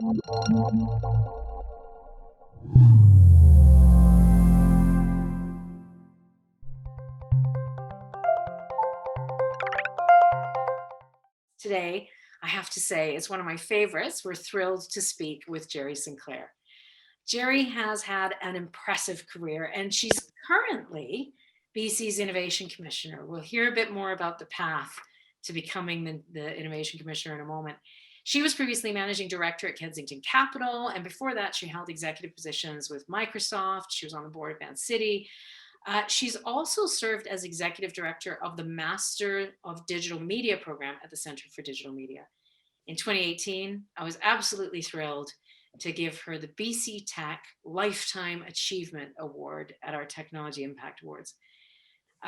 Today, I have to say, it's one of my favorites. We're thrilled to speak with Gerri Sinclair. Gerri has had an impressive career, and she's currently BC's Innovation Commissioner. We'll hear a bit more about the path to becoming the Innovation Commissioner in a moment. She was previously Managing Director at Kensington Capital, and before that, she held executive positions with Microsoft. She was on the board of Van City. She's also served as Executive Director of the Master of Digital Media program at the Center for Digital Media. In 2018, I was absolutely thrilled to give her the BC Tech Lifetime Achievement Award at our Technology Impact Awards.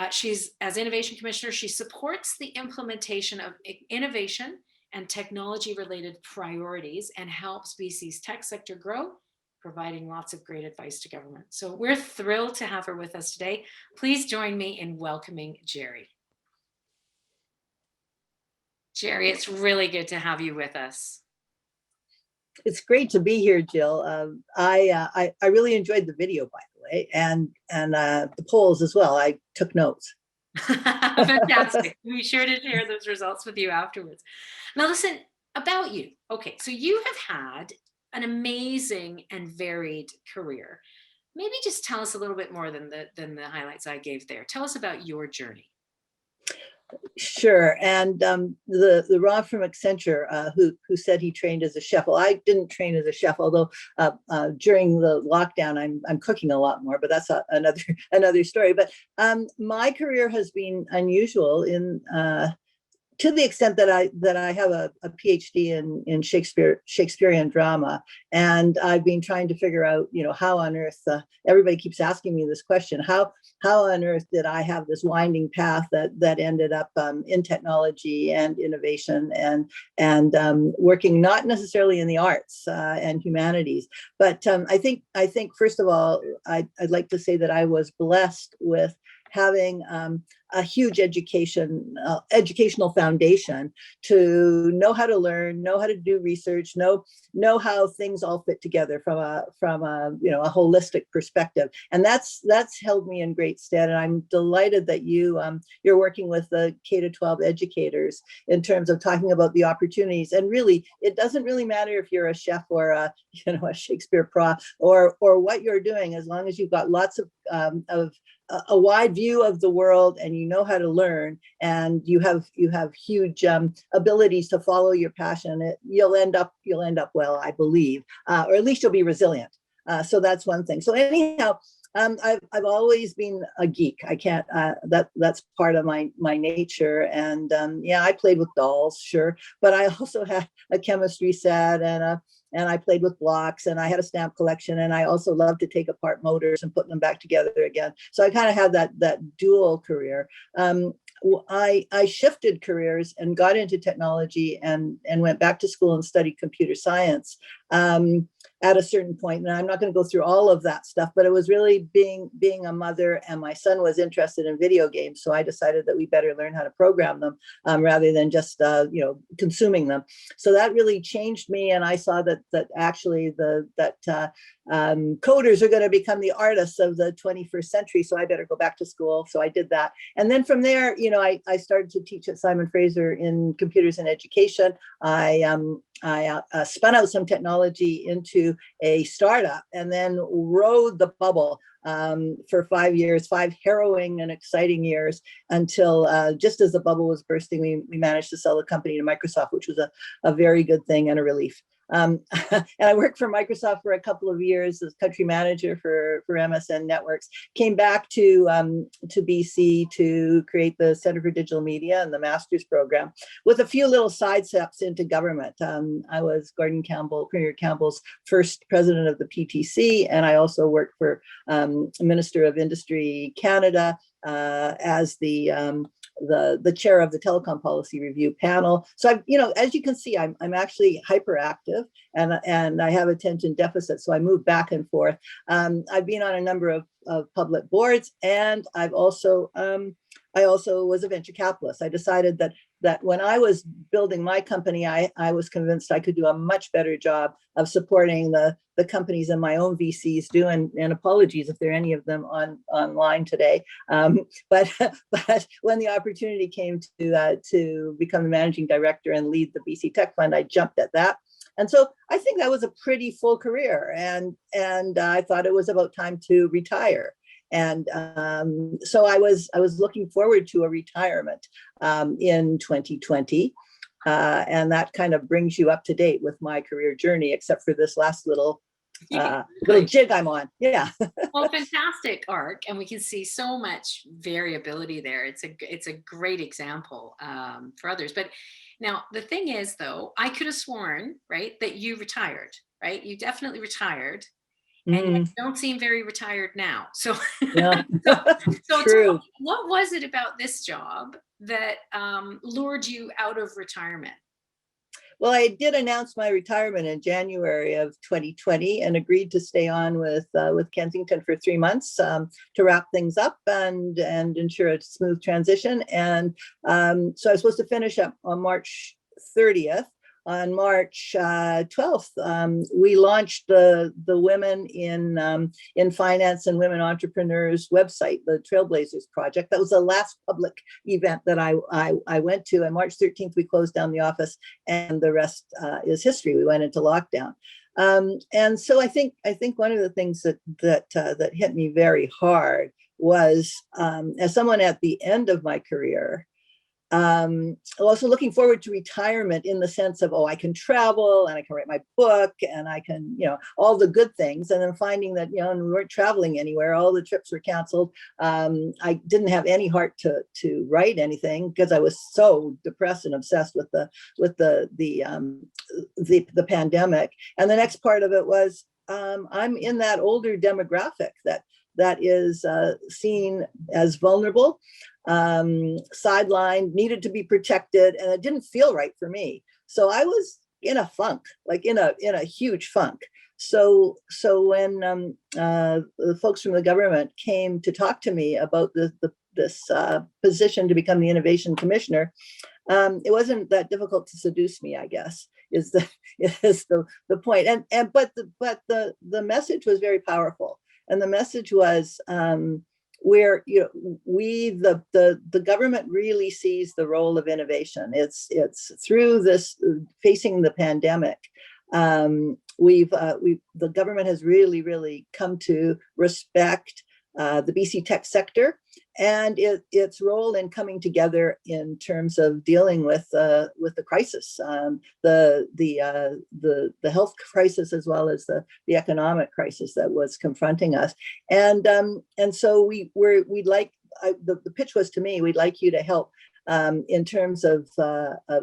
She's, as Innovation Commissioner, she supports the implementation of innovation and technology-related priorities and helps BC's tech sector grow, providing lots of great advice to government. So we're thrilled to have her with us today. Please join me in welcoming Gerri. Gerri, it's really good to have you with us. It's great to be here, Jill. I really enjoyed the video, by the way, and the polls as well. I took notes. Fantastic. Be sure to share those results with you afterwards. Now, listen, about you. Okay, so you have had an amazing and varied career. Maybe just tell us a little bit more than the highlights I gave there. Tell us about your journey. Sure, and the Rob from Accenture who said he trained as a chef. Well, I didn't train as a chef, although during the lockdown I'm cooking a lot more. But that's another story. But my career has been unusual in to the extent that I have a PhD in Shakespearean drama, and I've been trying to figure out, how on earth, everybody keeps asking me this question, how on earth did I have this winding path that ended up in technology and innovation and working not necessarily in the arts and humanities, but I think first of all, I'd like to say that I was blessed with having a huge educational foundation to know how to learn, know how to do research, know how things all fit together from a a holistic perspective, and that's held me in great stead. And I'm delighted that you're working with the K-12 educators in terms of talking about the opportunities. And really, it doesn't really matter if you're a chef or a Shakespeare prof or what you're doing, as long as you've got lots of a wide view of the world and you know how to learn and you have huge abilities to follow your passion, you'll end up well, I believe, or at least you'll be resilient. So that's one thing. So anyhow, I've always been a geek. I can't. That's part of my nature. And I played with dolls, sure, but I also had a chemistry set and I played with blocks, and I had a stamp collection, and I also loved to take apart motors and put them back together again. So I kind of had that dual career. I shifted careers and got into technology and went back to school and studied computer science at a certain point. And I'm not going to go through all of that stuff, but it was really being a mother, and my son was interested in video games. So I decided that we better learn how to program them rather than just, consuming them. So that really changed me. And I saw that actually coders are going to become the artists of the 21st century. So I better go back to school. So I did that. And then from there, I started to teach at Simon Fraser in computers and education. I spun out some technology into a startup and then rode the bubble for 5 years, 5 harrowing and exciting years, until just as the bubble was bursting, we managed to sell the company to Microsoft, which was a very good thing and a relief. And I worked for Microsoft for a couple of years as country manager for MSN Networks. Came back to BC to create the Center for Digital Media and the master's program, with a few little side steps into government. I was Premier Campbell's first president of the PTC, and I also worked for Minister of Industry Canada as the chair of the Telecom Policy Review panel. So as you can see, I'm actually hyperactive and I have attention deficit. So I move back and forth. I've been on a number of public boards, and I also was a venture capitalist. I decided that that when I was building my company, I was convinced I could do a much better job of supporting the companies in my own VCs do. And apologies if there are any of them online today. But when the opportunity came to become the managing director and lead the BC Tech Fund, I jumped at that. And so I think that was a pretty full career, and I thought it was about time to retire. And so I was looking forward to a retirement in 2020. And that kind of brings you up to date with my career journey, except for this last little jig I'm on. Yeah. Well, fantastic arc, and we can see so much variability there. It's a great example for others. But now the thing is, though, I could have sworn, right, that you retired, right? You definitely retired, and you don't seem very retired now. So, Yeah. so True. what was it about this job that lured you out of retirement? Well, I did announce my retirement in January of 2020 and agreed to stay on with Kensington for 3 months to wrap things up and ensure a smooth transition. And so I was supposed to finish up on March 30th. On March 12th, we launched the Women in Finance and Women Entrepreneurs website, the Trailblazers project. That was the last public event that I went to. And March 13th, we closed down the office, and the rest is history. We went into lockdown. And so I think one of the things that hit me very hard was, as someone at the end of my career, also looking forward to retirement in the sense of, I can travel and I can write my book and I can, all the good things. And then finding that, and we weren't traveling anywhere, all the trips were canceled. I didn't have any heart to write anything because I was so depressed and obsessed with the pandemic. And the next part of it was, I'm in that older demographic that is seen as vulnerable, sidelined, needed to be protected, and it didn't feel right for me. So I was in a funk, like in a huge funk. So when the folks from the government came to talk to me about this position to become the innovation commissioner, it wasn't that difficult to seduce me, I guess, is the point. But the message was very powerful. And the message was, where the government really sees the role of innovation. It's through this facing the pandemic. The government has really come to respect the BC tech sector and its role in coming together in terms of dealing with the crisis, the health crisis, as well as the economic crisis that was confronting us. And so we'd like, the pitch was to me, we'd like you to help in terms of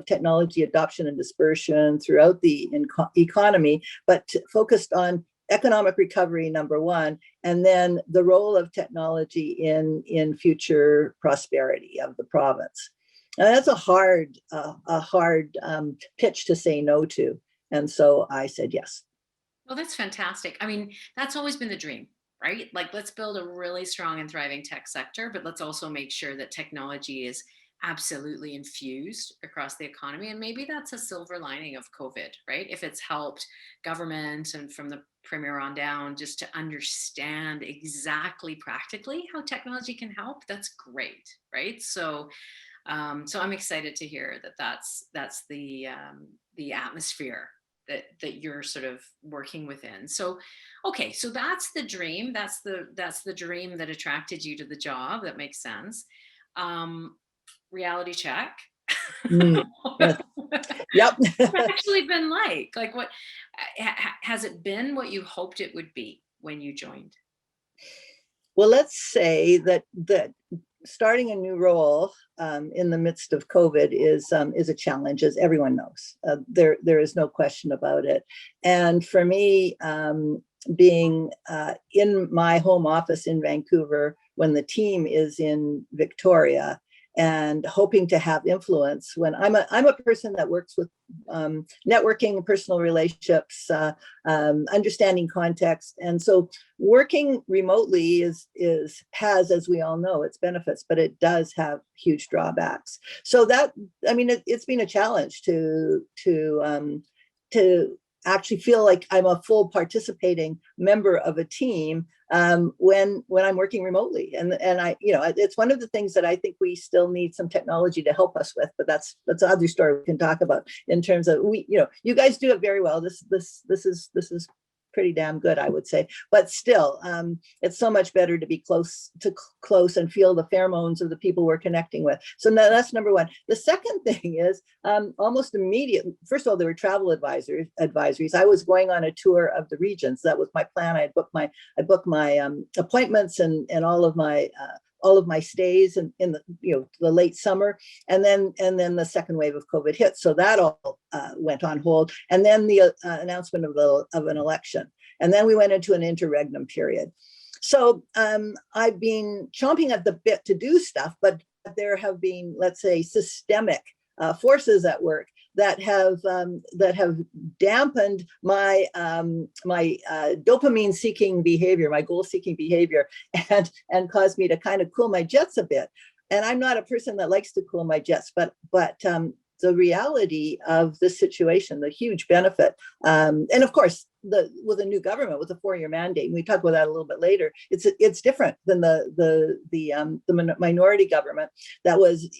technology adoption and dispersion throughout the economy, but focused on economic recovery, number one, and then the role of technology in future prosperity of the province. And that's a hard pitch to say no to. And so I said yes. Well, that's fantastic. I mean, that's always been the dream, right? Like, let's build a really strong and thriving tech sector, but let's also make sure that technology is absolutely infused across the economy. And maybe that's a silver lining of COVID, right? If it's helped government and from the premier on down just to understand exactly practically how technology can help, that's great, right? So I'm excited to hear that that's the atmosphere that you're sort of working within. So, okay, so that's the dream. That's the dream that attracted you to the job. That makes sense. Reality check. Yes. Yep. What's it actually been like? Like, what has it been what you hoped it would be when you joined? Well, let's say that starting a new role in the midst of COVID is a challenge, as everyone knows. There is no question about it. And for me, being in my home office in Vancouver when the team is in Victoria, and hoping to have influence when I'm a person that works with networking, personal relationships, understanding context. And so working remotely has, as we all know, its benefits, but it does have huge drawbacks. So that, I mean, it's been a challenge to actually feel like I'm a full participating member of a team when I'm working remotely. And I, it's one of the things that I think we still need some technology to help us with, but that's another story we can talk about in terms of you guys do it very well. This is pretty damn good, I would say. But still, it's so much better to be close and feel the pheromones of the people we're connecting with. So that's number one. The second thing is almost immediate. First of all, there were travel advisories. I was going on a tour of the regions. That was my plan. I booked my appointments and all of my stays in the late summer, and then the second wave of COVID hit, so that all went on hold. And then the announcement of an election, and then we went into an interregnum period. So I've been chomping at the bit to do stuff, but there have been, let's say, systemic forces at work that have dampened my dopamine seeking behavior, my goal seeking behavior, and caused me to kind of cool my jets a bit. And I'm not a person that likes to cool my jets, but the reality of this situation, the huge benefit, and of course, with a new government with a 4-year mandate, and we talk about that a little bit later. It's different than the minority government that was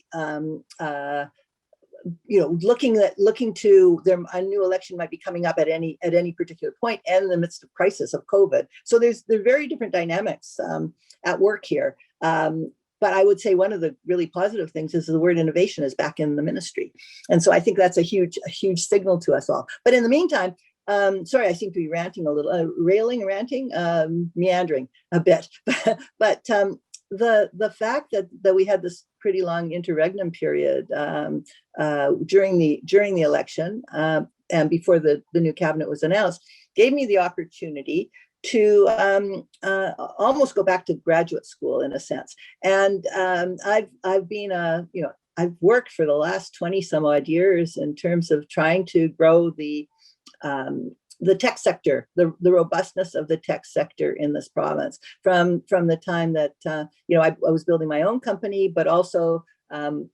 looking to a new election might be coming up at any particular point, and in the midst of crisis of COVID. So there's very different dynamics at work here. But I would say one of the really positive things is the word innovation is back in the ministry, and so I think that's a huge signal to us all. But in the meantime, sorry, I seem to be ranting a little, meandering a bit, but the fact that we had this pretty long interregnum period during the election and before the new cabinet was announced gave me the opportunity to almost go back to graduate school in a sense. And I've been I've worked for the last 20 some odd years in terms of trying to grow the tech sector, the robustness of the tech sector in this province from the time that I was building my own company, but also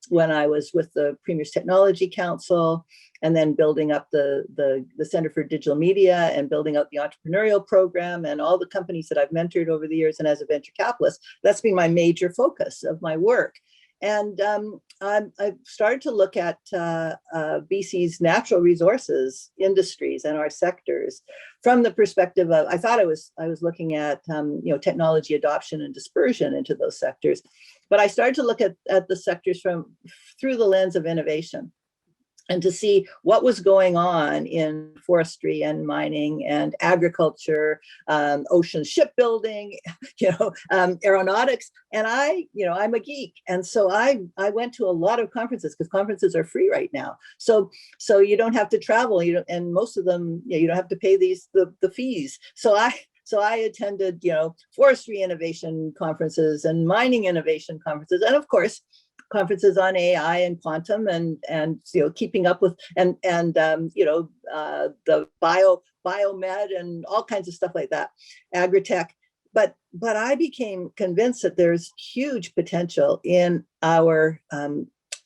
when I was with the Premier's Technology Council, and then building up the Center for Digital Media and building out the entrepreneurial program and all the companies that I've mentored over the years. And as a venture capitalist, that's been my major focus of my work. And I've started to look at BC's natural resources industries and our sectors from the perspective of, I thought I was looking at technology adoption and dispersion into those sectors, but I started to look at the sectors through the lens of innovation, and to see what was going on in forestry and mining and agriculture, ocean shipbuilding, aeronautics. And I'm a geek. And so I went to a lot of conferences, because conferences are free right now. So you don't have to travel, and most of them, you don't have to pay the fees. So I attended, forestry innovation conferences and mining innovation conferences, and of course, conferences on AI and quantum and keeping up with and the biomed and all kinds of stuff like that, agritech. But I became convinced that there's huge potential in our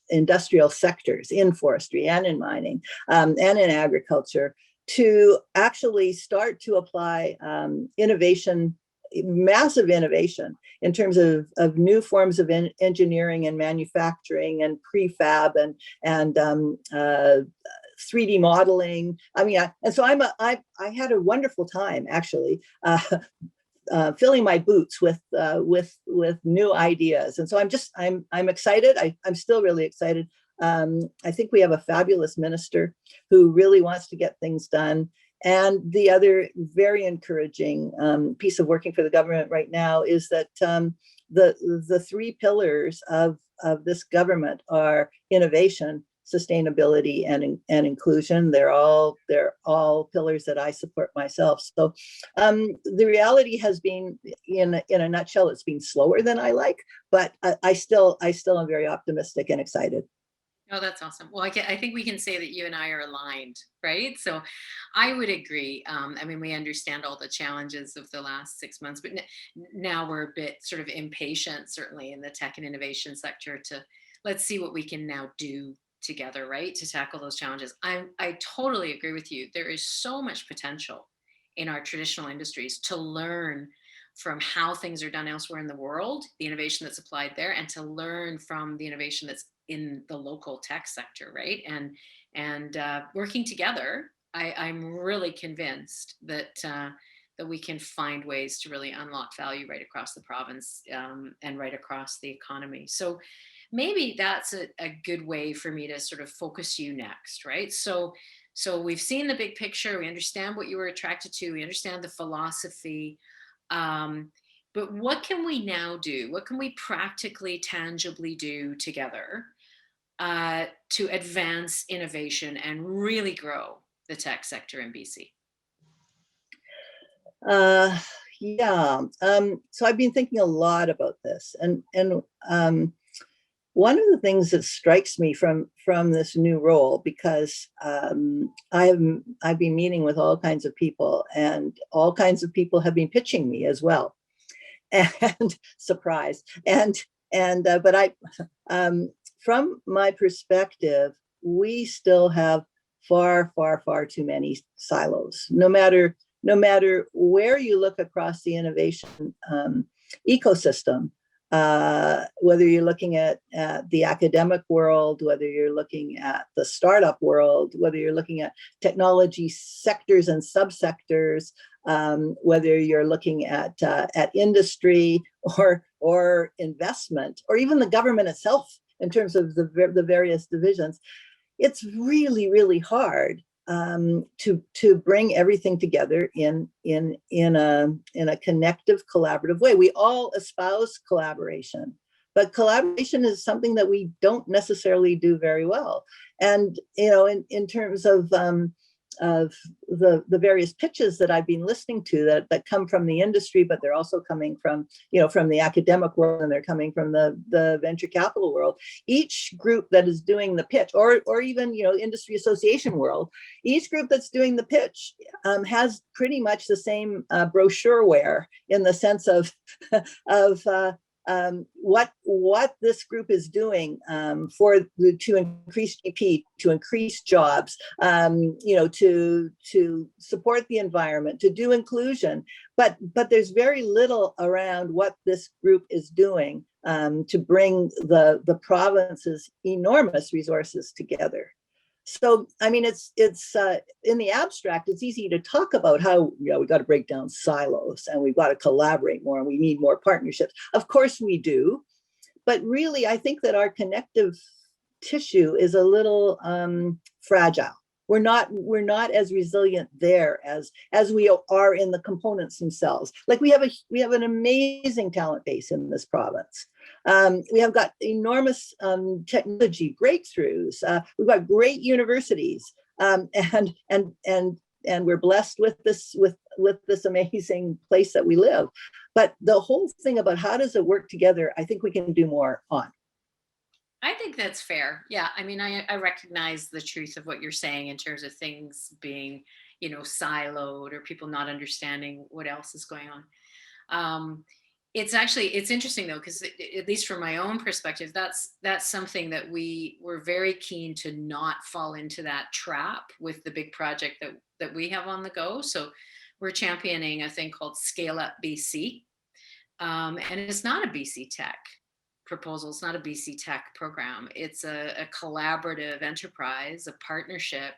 industrial sectors, in forestry and in mining and in agriculture, to actually start to apply innovation, massive innovation in terms of new forms of engineering and manufacturing and prefab and 3D modeling. I mean, I had a wonderful time actually filling my boots with new ideas, and so I'm excited. I'm still really excited. I think we have a fabulous minister who really wants to get things done. And the other very encouraging piece of working for the government right now is that the 3 pillars of this government are innovation, sustainability and inclusion. They're all pillars that I support myself. So the reality has been, in a nutshell, it's been slower than I like, but I still am very optimistic and excited. Oh, that's awesome. Well, I think we can say that you and I are aligned, right? So I would agree. I mean, we understand all the challenges of the last 6 months, but now we're a bit sort of impatient, certainly in the tech and innovation sector, to let's see what we can now do together, right? To tackle those challenges. I totally agree with you. There is so much potential in our traditional industries to learn from how things are done elsewhere in the world, the innovation that's applied there, and to learn from the innovation that's in the local tech sector, right? And working together, I'm really convinced that that we can find ways to really unlock value right across the province, and right across the economy. So maybe that's a good way for me to sort of focus you next, right? So we've seen the big picture. We understand what you were attracted to. We understand the philosophy. Um, but what can we now do? What can we practically, tangibly do together to advance innovation and really grow the tech sector in BC? Uh, yeah. So I've been thinking a lot about this, and one of the things that strikes me from this new role, because I've been meeting with all kinds of people, and all kinds of people have been pitching me as well, and surprise, but from my perspective, we still have far too many silos. No matter where you look across the innovation ecosystem, whether you're looking at the academic world, whether you're looking at the startup world, whether you're looking at technology sectors and subsectors, whether you're looking at industry or investment, or even the government itself in terms of the various divisions, it's really hard to bring everything together in a connective, collaborative way. We all espouse collaboration, but collaboration is something that we don't necessarily do very well. And in terms of the various pitches that I've been listening to that come from the industry, but they're also coming from the academic world, and they're coming from the venture capital world. Each group that is doing the pitch, or even industry association world, each group that's doing the pitch has pretty much the same brochureware, in the sense of of what this group is doing to increase GDP, to increase jobs, to support the environment, to do inclusion, but there's very little around what this group is doing to bring the province's enormous resources together. So, I mean, it's in the abstract, it's easy to talk about how we got to break down silos, and we've got to collaborate more, and we need more partnerships. Of course we do, but really, I think that our connective tissue is a little fragile. We're not as resilient there as we are in the components themselves. Like we have an amazing talent base in this province. We have got enormous technology breakthroughs. We've got great universities, and we're blessed with this amazing place that we live. But the whole thing about how does it work together, I think we can do more on. I think that's fair. Yeah. I mean, I recognize the truth of what you're saying in terms of things being, siloed, or people not understanding what else is going on. It's interesting though, because at least from my own perspective, that's something that we were very keen to not fall into that trap with the big project that we have on the go. So we're championing a thing called Scale Up BC. And it's not a BC Tech proposal. It's not a BC Tech program. It's a collaborative enterprise, a partnership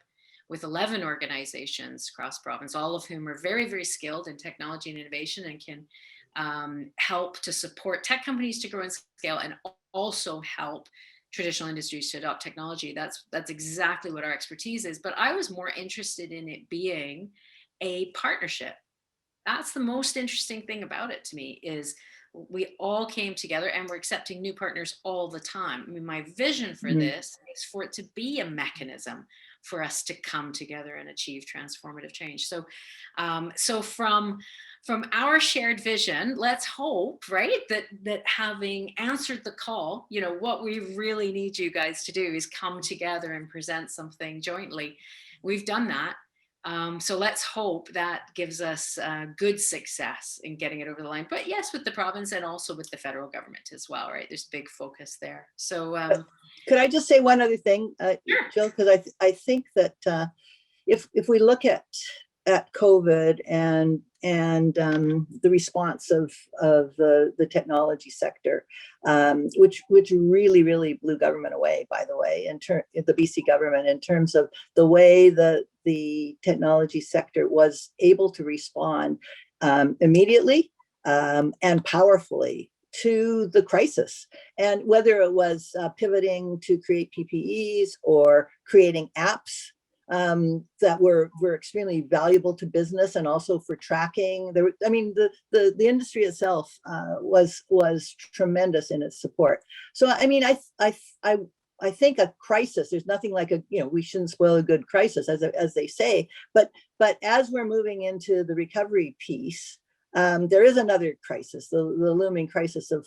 with 11 organizations across province, all of whom are very skilled in technology and innovation, and can help to support tech companies to grow and scale, and also help traditional industries to adopt technology. That's exactly what our expertise is. But I was more interested in it being a partnership. That's the most interesting thing about it to me, is we all came together, and we're accepting new partners all the time. I mean, my vision for Mm. this is for it to be a mechanism for us to come together and achieve transformative change. So, so from our shared vision, let's hope, right, that having answered the call, you know, what we really need you guys to do is come together and present something jointly. We've done that. So let's hope that gives us good success in getting it over the line. But yes, with the province and also with the federal government as well, right? There's big focus there. So Could I just say one other thing, sure. Jill? Because I think that if we look at COVID and the response of the technology sector, which really blew government away, by the way, the BC government, in terms of the way the technology sector was able to respond immediately and powerfully to the crisis. And whether it was pivoting to create PPEs or creating apps that were extremely valuable to business and also for tracking. I mean, the industry itself was tremendous in its support. So I mean, I think a crisis, there's nothing like we shouldn't spoil a good crisis, as they say. But as we're moving into the recovery piece, there is another crisis, the looming crisis of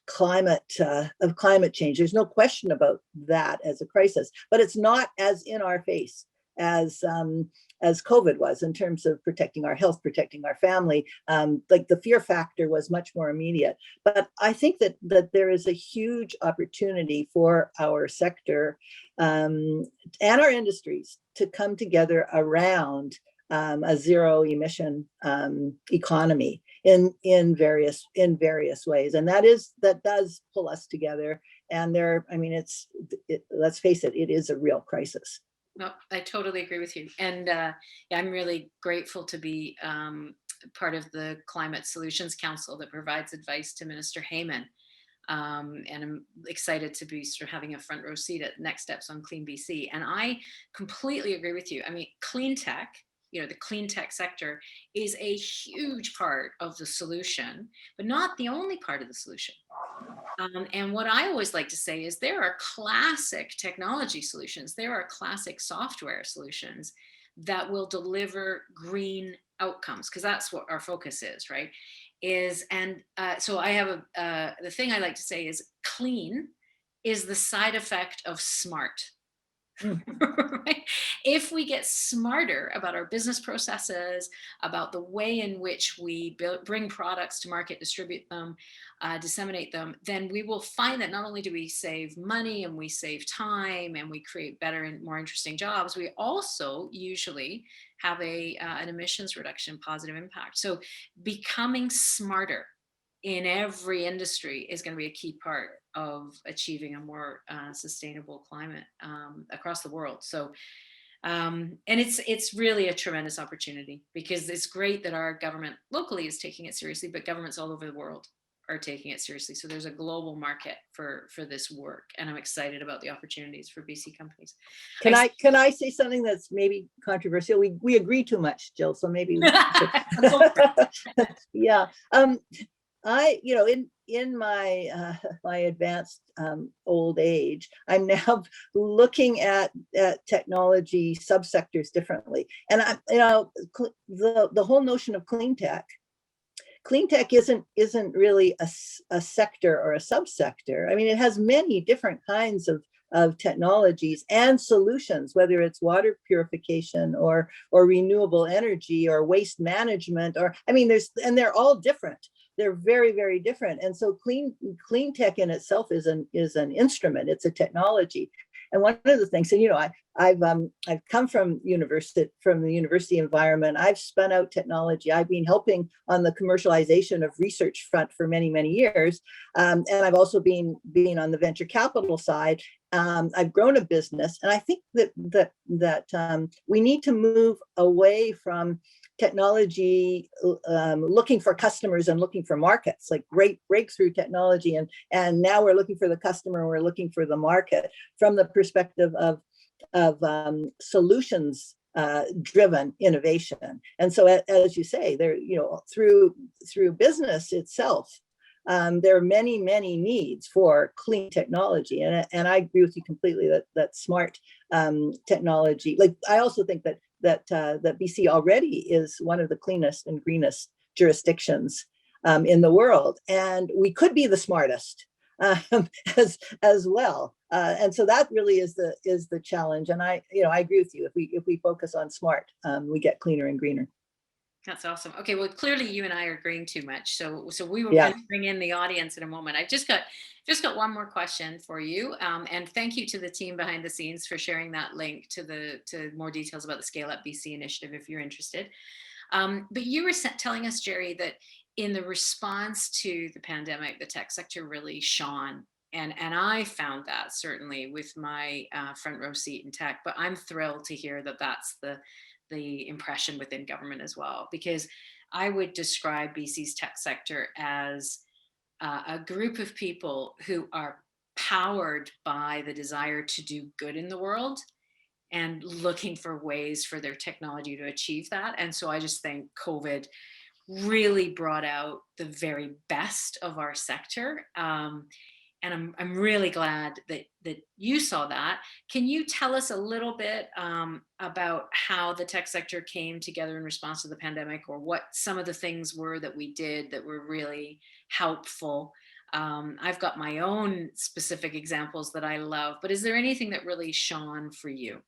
climate change. There's no question about that as a crisis, but it's not as in our face as COVID was, in terms of protecting our health, protecting our family. Like the fear factor was much more immediate. But I think that there is a huge opportunity for our sector and our industries to come together around a zero emission economy in various ways, and that does pull us together. And let's face it, it is a real crisis. No, I totally agree with you. And yeah, I'm really grateful to be part of the Climate Solutions Council that provides advice to Minister Heyman. And I'm excited to be sort of having a front row seat at next steps on Clean BC. And I completely agree with you. I mean, clean tech, the clean tech sector is a huge part of the solution, but not the only part of the solution. And what I always like to say is there are classic technology solutions, there are classic software solutions that will deliver green outcomes, because that's what our focus is, right? So I have the thing I like to say is clean is the side effect of smart. Right? If we get smarter about our business processes, about the way in which we bring products to market, distribute them, disseminate them, then we will find that not only do we save money and we save time and we create better and more interesting jobs, we also usually have an emissions reduction positive impact. So becoming smarter in every industry is going to be a key part of achieving a more sustainable climate across the world. So, and it's really a tremendous opportunity, because it's great that our government locally is taking it seriously, but governments all over the world are taking it seriously. So there's a global market for this work, and I'm excited about the opportunities for BC companies. Can I say something that's maybe controversial? We agree too much, Jill. So maybe. Yeah. In my my advanced old age, I'm now looking at technology subsectors differently. And the whole notion of clean tech isn't really a sector or a subsector. I mean, it has many different kinds of technologies and solutions, whether it's water purification or renewable energy or waste management, they're all different. They're very, very different. And so clean tech in itself is an instrument. It's a technology. And one of the things, and I've come from the university environment. I've spun out technology. I've been helping on the commercialization of research front for many, many years. And I've also been on the venture capital side. I've grown a business, and I think that we need to move away from technology looking for customers and looking for markets, like great breakthrough technology, and now we're looking for the customer and we're looking for the market from the perspective of solutions driven innovation. And so, as you say, there, through business itself, there are many, many needs for clean technology, and I agree with you completely that smart technology. Like, I also think that BC already is one of the cleanest and greenest jurisdictions in the world, and we could be the smartest as well. And so that really is the challenge. And I agree with you. If we focus on smart, we get cleaner and greener. That's awesome. Okay, well, clearly you and I are agreeing too much. So we will Yeah. bring in the audience in a moment. I've just got one more question for you. And thank you to the team behind the scenes for sharing that link to more details about the Scale Up BC initiative if you're interested. But you were telling us, Gerri, that in the response to the pandemic, the tech sector really shone. And I found that certainly with my front row seat in tech, but I'm thrilled to hear that that's the impression within government as well, because I would describe BC's tech sector as a group of people who are powered by the desire to do good in the world and looking for ways for their technology to achieve that. And so I just think COVID really brought out the very best of our sector. And I'm really glad that you saw that. Can you tell us a little bit about how the tech sector came together in response to the pandemic, or what some of the things were that we did that were really helpful? I've got my own specific examples that I love, but is there anything that really shone for you?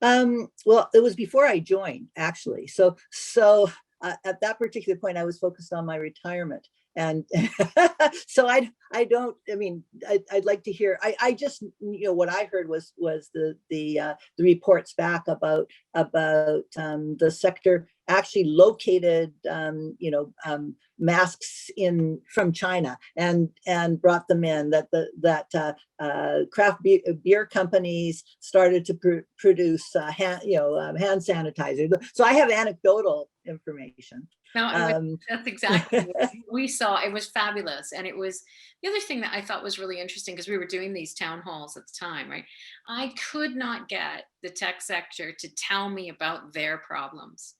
Well, it was before I joined, actually. So at that particular point, I was focused on my retirement, and so I'd like to hear. I just, what I heard was the reports back about the sector actually located masks from China and brought them in. That craft beer companies started to produce hand sanitizer. So I have anecdotal information. No, that's exactly what we saw. It was fabulous. And it was the other thing that I thought was really interesting, because we were doing these town halls at the time, right? I could not get the tech sector to tell me about their problems,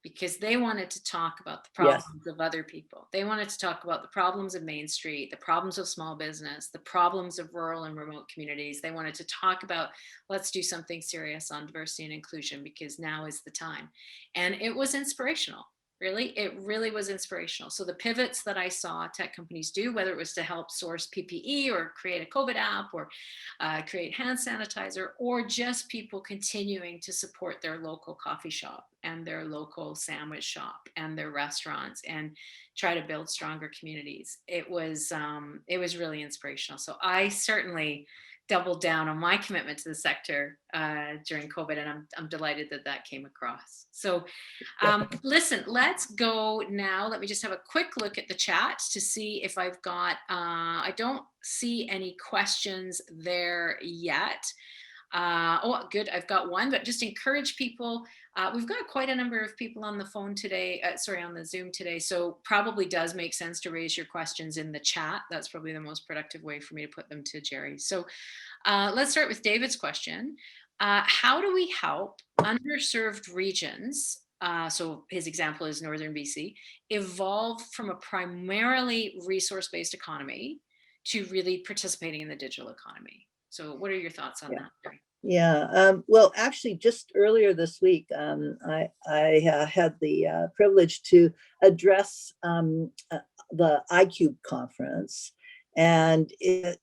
because they wanted to talk about the Yes. problems of other people. They wanted to talk about the problems of Main Street, the problems of small business, the problems of rural and remote communities. They wanted to talk about, let's do something serious on diversity and inclusion, because now is the time. And it was inspirational. It really was inspirational. So the pivots that I saw tech companies do, whether it was to help source PPE or create a COVID app or create hand sanitizer, or just people continuing to support their local coffee shop and their local sandwich shop and their restaurants and try to build stronger communities. It was really inspirational. So I certainly doubled down on my commitment to the sector during COVID, and I'm delighted that came across. So listen, let's go now. Let me just have a quick look at the chat to see if I've got, I don't see any questions there yet. Oh, good. I've got one, but just encourage people. We've got quite a number of people on the phone today, on the Zoom today. So probably does make sense to raise your questions in the chat. That's probably the most productive way for me to put them to Gerri. So let's start with David's question. How do we help underserved regions, so his example is Northern BC, evolve from a primarily resource-based economy to really participating in the digital economy? So what are your thoughts on that, Gerri? Yeah, well, actually, just earlier this week, I had the privilege to address the iCube conference, and it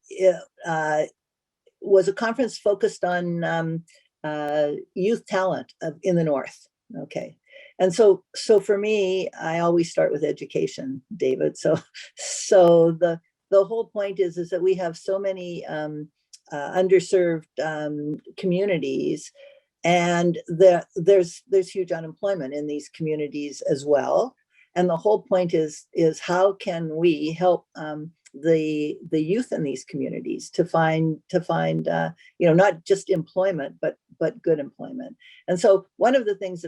was a conference focused on youth talent in the North. Okay, and so for me, I always start with education, David. So the whole point is that we have so many underserved communities, and there's huge unemployment in these communities as well. And the whole point is how can we help the youth in these communities to find not just employment but good employment. And so one of the things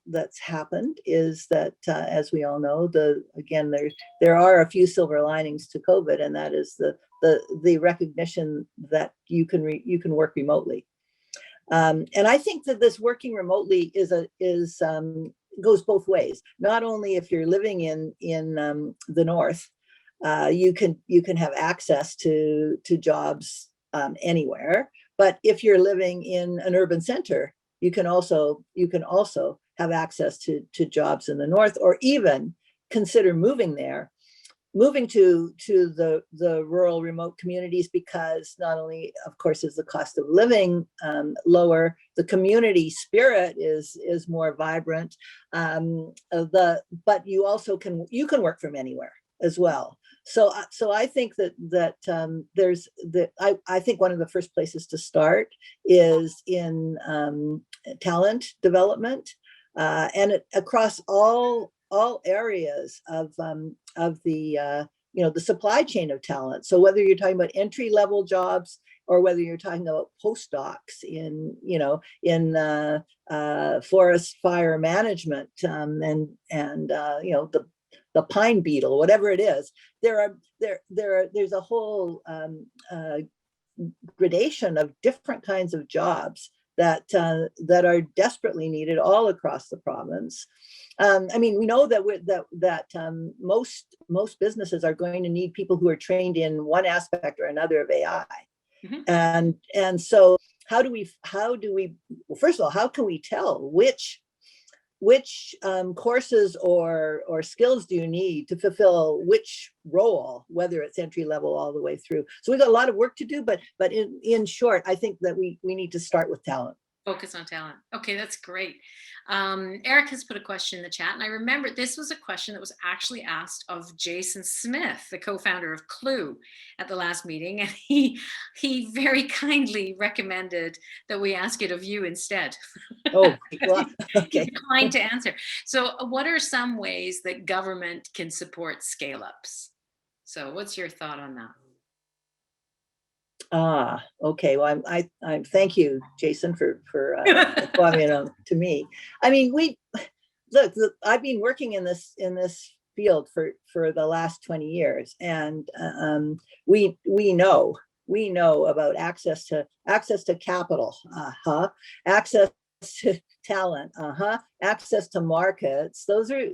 that's happened is that as we all know, there are a few silver linings to COVID, and that is the recognition that you can work remotely. And I think that this working remotely goes both ways. Not only if you're living in the north, you can have access to jobs anywhere. But if you're living in an urban center, you can also have access to jobs in the north, or even consider moving to the rural remote communities, because not only, of course, is the cost of living lower, the community spirit is more vibrant, but you also can work from anywhere as well. So I think that I think one of the first places to start is in talent development, and across all areas of the the supply chain of talent. So whether you're talking about entry level jobs, or whether you're talking about postdocs in forest fire management, and the pine beetle, whatever it is, there's a whole gradation of different kinds of jobs that are desperately needed all across the province. I mean, we know that most businesses are going to need people who are trained in one aspect or another of AI. Mm-hmm. And so how do we well, first of all, how can we tell which courses or skills do you need to fulfill which role, whether it's entry level all the way through? So we've got a lot of work to do, but in short, I think that we need to start with talent. Focus on talent. Okay, that's great. Eric has put a question in the chat, and I remember this was a question that was actually asked of Jason Smith, the co-founder of Clue, at the last meeting, and he very kindly recommended that we ask it of you instead. Oh, well, okay. He declined to answer. So, what are some ways that government can support scale-ups? So, what's your thought on that? Okay. Well, I thank you, Jason, for to me. I mean, I've been working in this field for the last 20 years, and we know about access to capital, access to talent, access to markets. Those are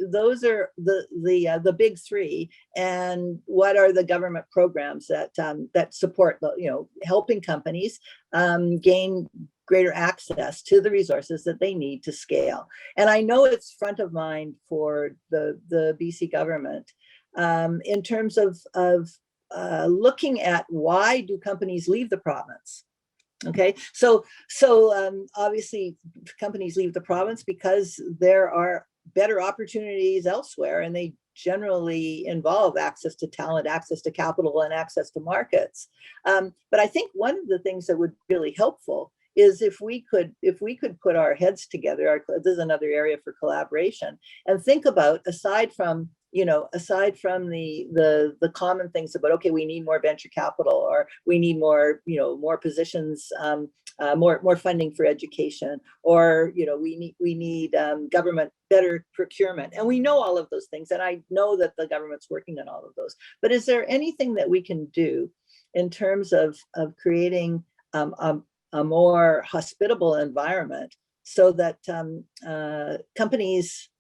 the big three. And what are the government programs that support helping companies gain greater access to the resources that they need to scale? And I know it's front of mind for the BC government in terms of looking at why do companies leave the province. Okay, so obviously companies leave the province because there are better opportunities elsewhere, and they generally involve access to talent, access to capital, and access to markets. But I think one of the things that would be really helpful is if we could put our heads together. This is another area for collaboration, and think about, aside from the common things about, okay, we need more venture capital, or we need more positions, more funding for education, or we need government better procurement, and we know all of those things, and I know that the government's working on all of those. But is there anything that we can do in terms of creating a more hospitable environment so that companies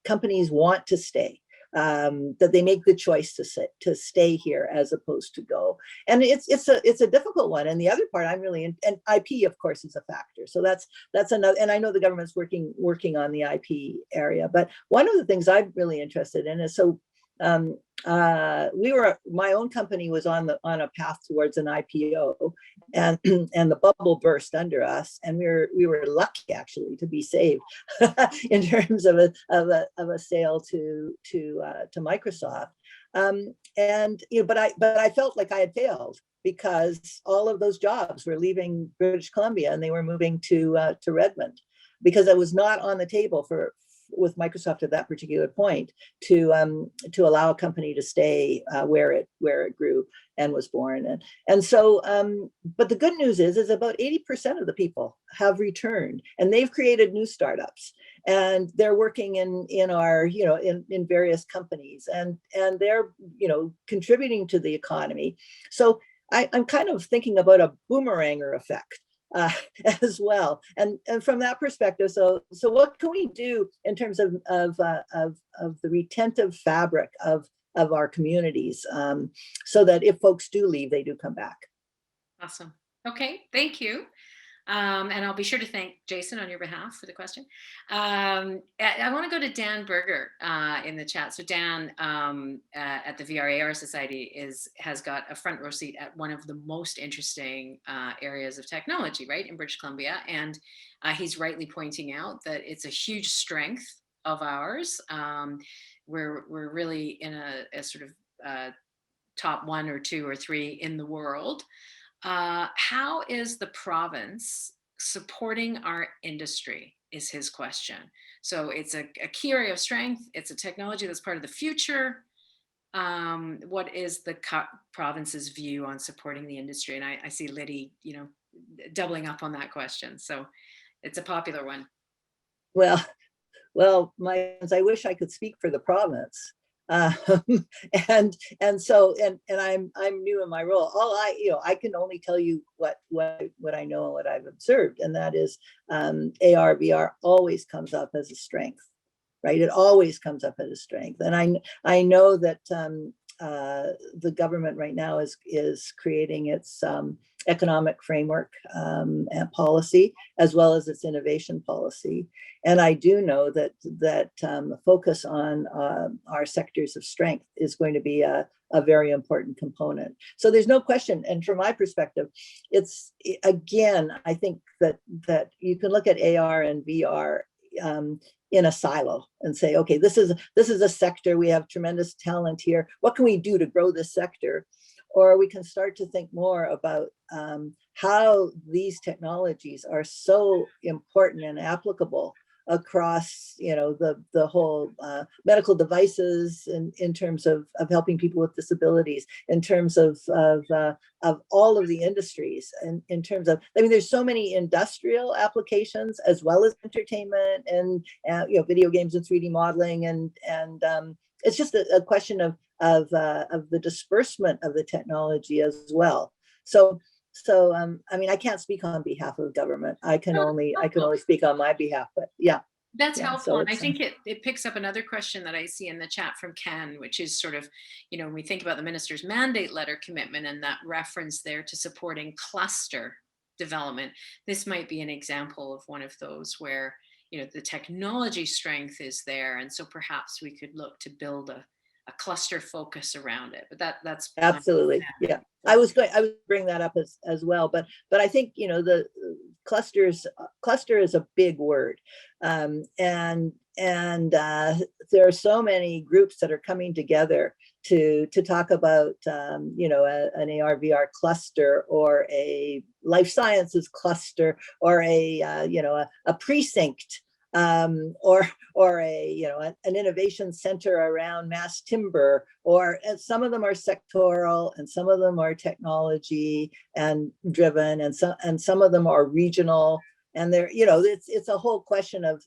want to stay? That they make the choice to stay here as opposed to go. And it's a difficult one. And the other part I'm really and IP, of course, is a factor. So that's another. And I know the government's working on the IP area. But one of the things I'm really interested in is, so my own company was on a path towards an IPO, and the bubble burst under us, and we were lucky actually to be saved in terms of a sale to Microsoft. But I felt like I had failed, because all of those jobs were leaving British Columbia and they were moving to Redmond, because it was not on the table with Microsoft at that particular point to allow a company to stay where it grew and was born. And so, but the good news is about 80% of the people have returned, and they've created new startups, and they're working in our in various companies, and they're contributing to the economy. So I'm kind of thinking about a boomeranger effect. uh, as well. And from that perspective, so what can we do in terms of the retentive fabric of our communities, so that if folks do leave, they do come back? Awesome. Okay, thank you. And I'll be sure to thank Jason on your behalf for the question. I want to go to Dan Berger in the chat. So Dan at the VRAR Society has got a front row seat at one of the most interesting areas of technology, right, in British Columbia. And he's rightly pointing out that it's a huge strength of ours. We're really in a sort of top 1 or 2 or 3 in the world. How is the province supporting our industry is his question. So it's a key area of strength. It's a technology that's part of the future. What is the province's view on supporting the industry? And I see Liddy, doubling up on that question. So it's a popular one. Well, I wish I could speak for the province. Um, and I'm new in my role. All I can only tell you what I know and what I've observed, and that is AR VR always comes up as a strength, right? It always comes up as a strength, and I know that the government right now is creating its economic framework and policy, as well as its innovation policy. And I do know that focus on our sectors of strength is going to be a very important component. So there's no question. And from my perspective, it's, again, I think that you can look at AR and VR in a silo and say, okay, this is a sector, we have tremendous talent here. What can we do to grow this sector? Or we can start to think more about how these technologies are so important and applicable across, the whole medical devices, in terms of helping people with disabilities, in terms of all of the industries, and in terms of, there's so many industrial applications as well as entertainment and video games and 3D modeling, and it's just a question of the disbursement of the technology as well. So I can't speak on behalf of government. I can only speak on my behalf, but yeah. That's helpful. So and I think it picks up another question that I see in the chat from Ken, which is sort of, when we think about the minister's mandate letter commitment and that reference there to supporting cluster development, this might be an example of one of those where, the technology strength is there. And so perhaps we could look to build a cluster focus around it. But that's absolutely, yeah. I was bring that up as well, but I think the cluster is a big word, and there are so many groups that are coming together to talk about an AR VR cluster, or a life sciences cluster, or a precinct, or an innovation center around mass timber, and some of them are sectoral and some of them are technology and driven, and some of them are regional, and they're it's a whole question of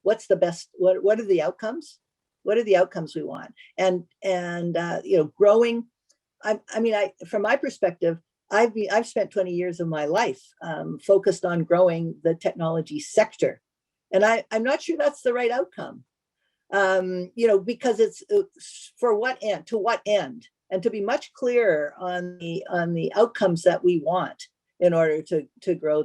what's the best, what are the outcomes, we want, and growing. From my perspective, I've spent 20 years of my life focused on growing the technology sector. And I'm not sure that's the right outcome, because it's for what end, to what end, and to be much clearer on the outcomes that we want in order to grow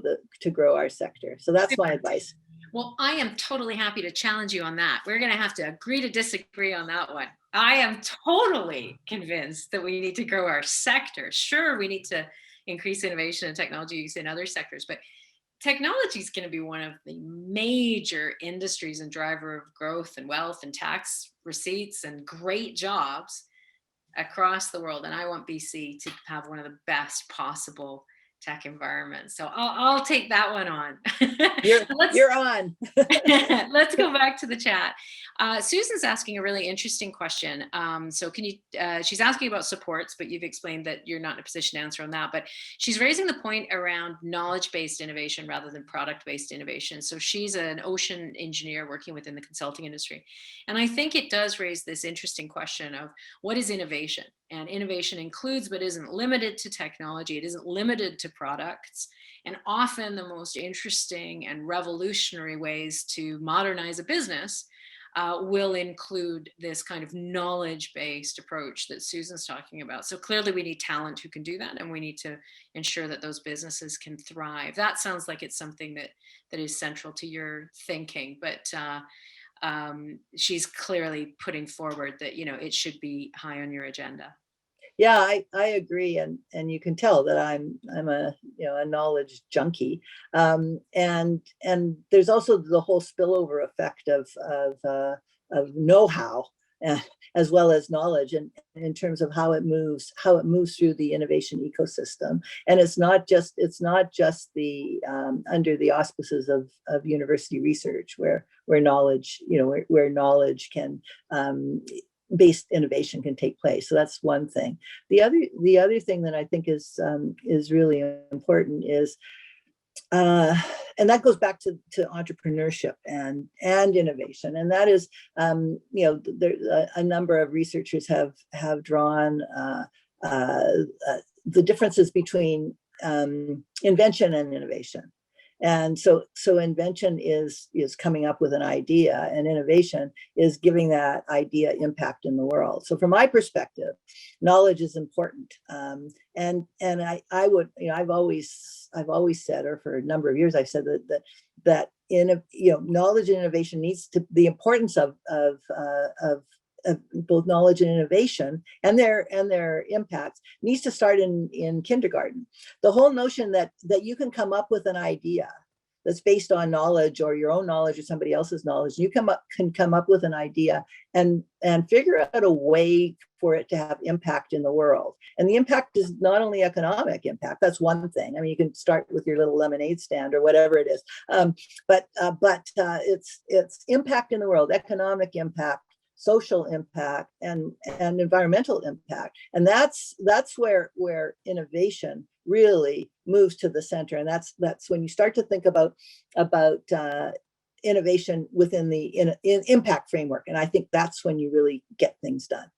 our sector. So that's my advice. Well, I am totally happy to challenge you on that. We're going to have to agree to disagree on that one. I am totally convinced that we need to grow our sector. Sure, we need to increase innovation and technology use in other sectors, but technology is going to be one of the major industries and driver of growth and wealth and tax receipts and great jobs across the world. And I want BC to have one of the best possible tech environments. So I'll take that one on. You're on. Let's go back to the chat. Susan's asking a really interesting question. So can you, she's asking about supports, but you've explained that you're not in a position to answer on that, but she's raising the point around knowledge-based innovation rather than product-based innovation. So she's an ocean engineer working within the consulting industry. And I think it does raise this interesting question of what is innovation? And innovation includes, but isn't limited to technology. It isn't limited to products. And often the most interesting and revolutionary ways to modernize a business will include this kind of knowledge-based approach that Susan's talking about. So clearly we need talent who can do that, and we need to ensure that those businesses can thrive. That sounds like it's something that is central to your thinking, but she's clearly putting forward that, you know, it should be high on your agenda. Yeah, I agree, and you can tell that I'm a a knowledge junkie, and there's also the whole spillover effect of know-how, as well as knowledge, and in terms of how it moves through the innovation ecosystem. And it's not just the under the auspices of university research where knowledge, where knowledge can based innovation can take place. So that's one thing. The other thing that I think is really important is, and that goes back to entrepreneurship and innovation, and that is, there a number of researchers have drawn the differences between invention and innovation. And so invention is coming up with an idea, and innovation is giving that idea impact in the world. So from my perspective, knowledge is important. And I would, I've always said, or for a number of years, I've said that in knowledge and innovation needs to, the importance of both knowledge and innovation and their impacts needs to start in kindergarten. The whole notion that you can come up with an idea that's based on knowledge, or your own knowledge or somebody else's knowledge, you can come up with an idea and figure out a way for it to have impact in the world. And the impact is not only economic impact, that's one thing. I mean, you can start with your little lemonade stand or whatever it is, but it's impact in the world, economic impact, social impact, and environmental impact. And that's where innovation really moves to the center. And that's when you start to think about innovation within the in impact framework. And I think that's when you really get things done.